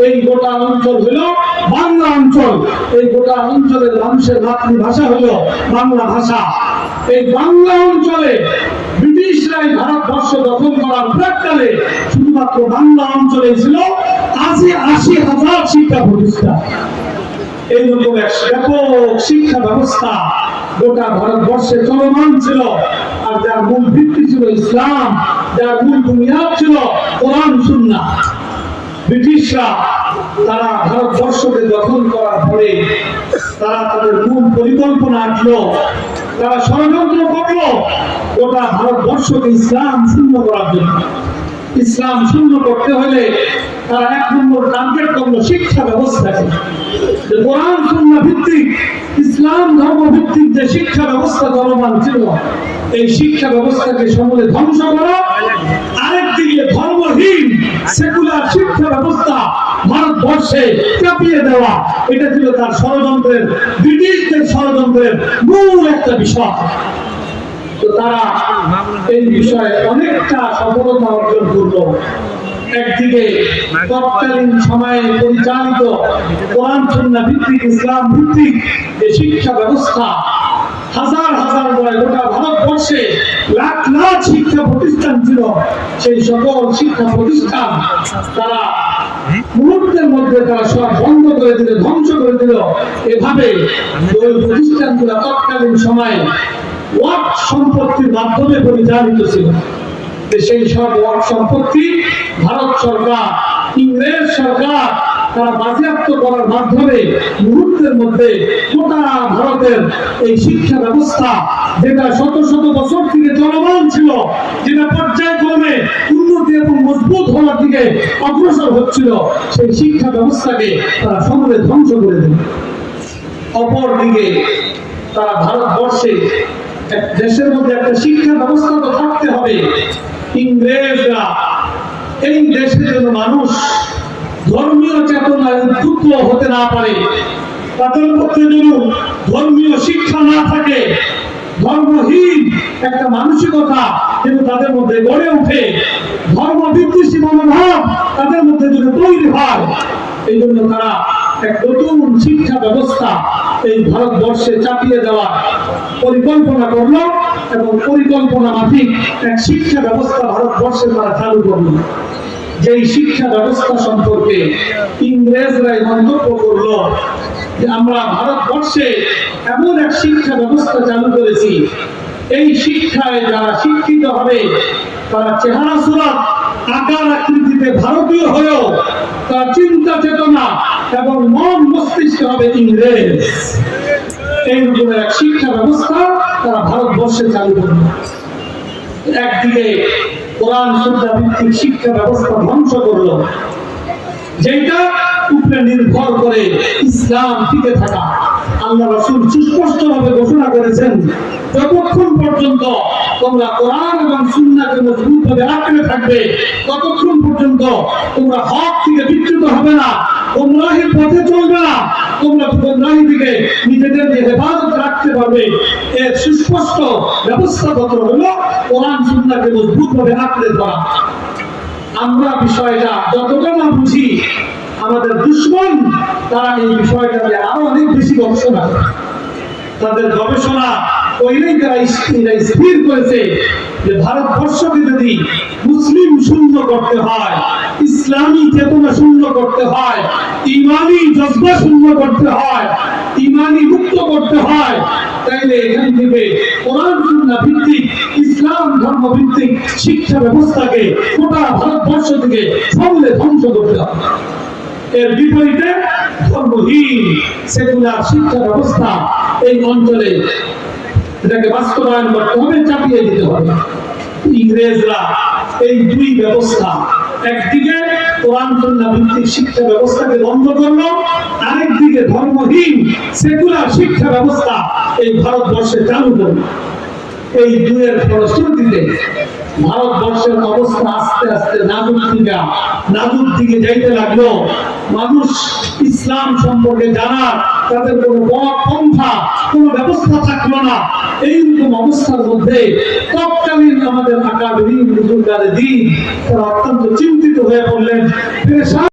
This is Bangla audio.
এই গোটা অঞ্চল হলো বাংলা অঞ্চল। এই গোটা অঞ্চলের মানুষের মাতৃভাষা হলো বাংলা ভাষা। এই বাংলা অঞ্চলে ব্রিটিশরা ভারতবর্ষ দখল করার প্রাক্কালে শুধুমাত্র বাংলা অঞ্চলে ছিল ৮০,০০০ শিক্ষা প্রতিষ্ঠান। এইরকম এক ব্যাপক শিক্ষা ব্যবস্থা গোটা ভারতবর্ষে চলমান ছিল। আর যার মূল ভিত্তি ছিল ইসলাম, যার মূল বুনিয়াদ ছিল কোরআন সুন্নাহ। ব্রিটিশরা তারা ভারতবর্ষকে দখল করার পরে তারা তাদের মূল পরিকল্পনা আঁটলো, তারা ষড়যন্ত্র করলো গোটা ভারতবর্ষকে ইসলাম শূন্য করার জন্য। ইসলাম শূন্য করতে হলে তারা ১ নম্বর টার্গেট করলো শিক্ষা ব্যবস্থাকে। কোরআন সুন্নাহ ভিত্তিক ইসলাম ধর্ম ভিত্তিক যে শিক্ষা ব্যবস্থা চলমান ছিল, এই শিক্ষা ব্যবস্থাকে সমূলে ধ্বংস করা। আরেকদিকে ধর্মহীন সেকুলার শিক্ষা ব্যবস্থা ভারতবর্ষে চাপিয়ে দেওয়া, এটা ছিল তার ষড়যন্ত্রের, ব্রিটিশদের ষড়যন্ত্রের মূল একটা বিষয়। তো তারা এই বিষয়ে অনেকটা সফলতা অর্জন করলো। একদিকে তৎকালীন সময়ে পরিচালিত কোরআন সুন্নাহ ভিত্তিক ইসলাম ভিত্তিক যে শিক্ষা ব্যবস্থা, হাজার হাজার নয় গোটা ভারতবর্ষে লাখ লাখ শিক্ষা প্রতিষ্ঠান ছিল, সেই সকল শিক্ষা প্রতিষ্ঠান তারা মুহূর্তের মধ্যে তারা সব বন্ধ করে দিল, ধ্বংস করে দিল। এভাবে ওই প্রতিষ্ঠানগুলো তৎকালীন সময়ে ওয়াক্ফ সম্পত্তির মাধ্যমে পরিচালিত ছিল। সেই সব ওয়াক্ফ সম্পত্তি ভারত সরকার, ইংরেজ সরকার তারা বাজেয়াপ্ত করার মাধ্যমে মুহূর্তের মধ্যে গোটা ভারতের এই শিক্ষা ব্যবস্থা, যেটা শত শত বছর থেকে চলমান ছিল, যেটা পর্যায়ক্রমে উন্নতি এবং মজবুত হওয়ার দিকে অগ্রসর হচ্ছিল, সেই শিক্ষা ব্যবস্থাকে তারা সমূলে ধ্বংস করে দিল। অপরদিকে তারা ভারতবর্ষে দেশের মধ্যে একটা শিক্ষা ব্যবস্থা তো থাকতে হবে। ইংরেজরা এই দেশে যেন মানুষ ধর্মীয় চেতনায় উদ্বুদ্ধ হতে না পারে, তাদের মধ্যে যেন ধর্মীয় শিক্ষা না থাকে, ধর্মহীন একটা মানসিকতা যেন তাদের মধ্যে গড়ে ওঠে, ধর্ম বিদ্বেষী মনোভাব তাদের মধ্যে যেন তৈরি হয়, এই জন্য তারা এক নতুন শিক্ষা ব্যবস্থা এই ভারতবর্ষে চাপিয়ে দেওয়ার পরিকল্পনা করলো এবং পরিকল্পনা মাফিক এক শিক্ষা ব্যবস্থা ভারতবর্ষে তারা চালু করলো। যেই শিক্ষা ব্যবস্থা সম্পর্কে ইংরেজরাই মন্তব্য করলো যে আমরা ভারতবর্ষে এমন এক শিক্ষা ব্যবস্থা চালু করেছি, এই শিক্ষায় যারা শিক্ষিত হবে তারা চেহারা সুরাত আকার আকৃতিতে ভারতীয় হয়েও তার চিন্তা চেতনা এবং মন মস্তিষ্ক হবে ইংরেজ। এইরকম এক শিক্ষা ব্যবস্থা তারা ভারতবর্ষে চালু করবে। একদিকে কোরআন সুন্নাহ ভিত্তিক শিক্ষা ব্যবস্থা ধ্বংস করলো, যেটা উপরে নির্ভর করে ইসলাম টিকে থাকা। আল্লাহ রাসূল সুস্পষ্টভাবে ঘোষণা করেছেন, যতক্ষণ পর্যন্ত তোমরা কোরআন এবং সুন্নাহকে মজবুতভাবে আঁকড়ে থাকবে, ততক্ষণ পর্যন্ত তোমরা হক থেকে বিচ্যুত হবে না, গুমরাহির পথে চলবে না, তোমরা গুমরাহি থেকে নিজেদেরকে হেফাজত রাখতে পারবে। এর সুস্পষ্ট ব্যবস্থাপত্র হলো কোরআন সুন্নাহকে মজবুতভাবে আঁকড়ে ধরা। আমরা বিষয়টা যতটা না বুঝি, আমাদের দুশমন তারা এই বিষয়টা নিয়ে আরো অনেক বেশি গবেষণা করে। তাদের গবেষণা কইলেই তারা স্থির করেছে যে ভারতবর্ষকে যদি মুসলিম শূন্য করতে হয়, ইসলামী চেতনা শূন্য করতে হয়, ইমানি জজবা শূন্য করতে হয়, ইমানি মুক্ত করতে হয়, তাইলে এখান থেকে কোরআন সুন্নাহ ভিত্তিক ইসলাম ধর্ম ভিত্তিক শিক্ষা ব্যবস্থাকে গোটা ভারতবর্ষ থেকে সমূলে ধ্বংস করতে হবে। এর বিপরীতে ধর্মহীন সেকুলার শিক্ষা ব্যবস্থা এই অঞ্চলে এটাকে বাস্তবায়ন করতে হবে, চাপিয়ে দিতে হবে। ইংরেজরা এই দুই ব্যবস্থা, একদিকে কোরআন সুন্নাহ ভিত্তিক শিক্ষা ব্যবস্থাকে বন্ধ করলো, আরেকদিকে ধর্মহীন সেকুলার শিক্ষা ব্যবস্থা এই ভারতবর্ষে চালু করলো। এই দুয়ের ফলশ্রুতিতে ভারতবর্ষের অবস্থা আস্তে আস্তে নাজুক দিকে যাইতে লাগলো। মানুষ ইসলাম সম্পর্কে জানার তাদের কোনো পন্থা, কোনো ব্যবস্থা থাকলো না। এইরকম অবস্থার মধ্যে তৎকালীন আমাদের আকাবিরিন বুজুর্গানে দ্বীন তারা অত্যন্ত চিন্তিত হয়ে পড়লেন।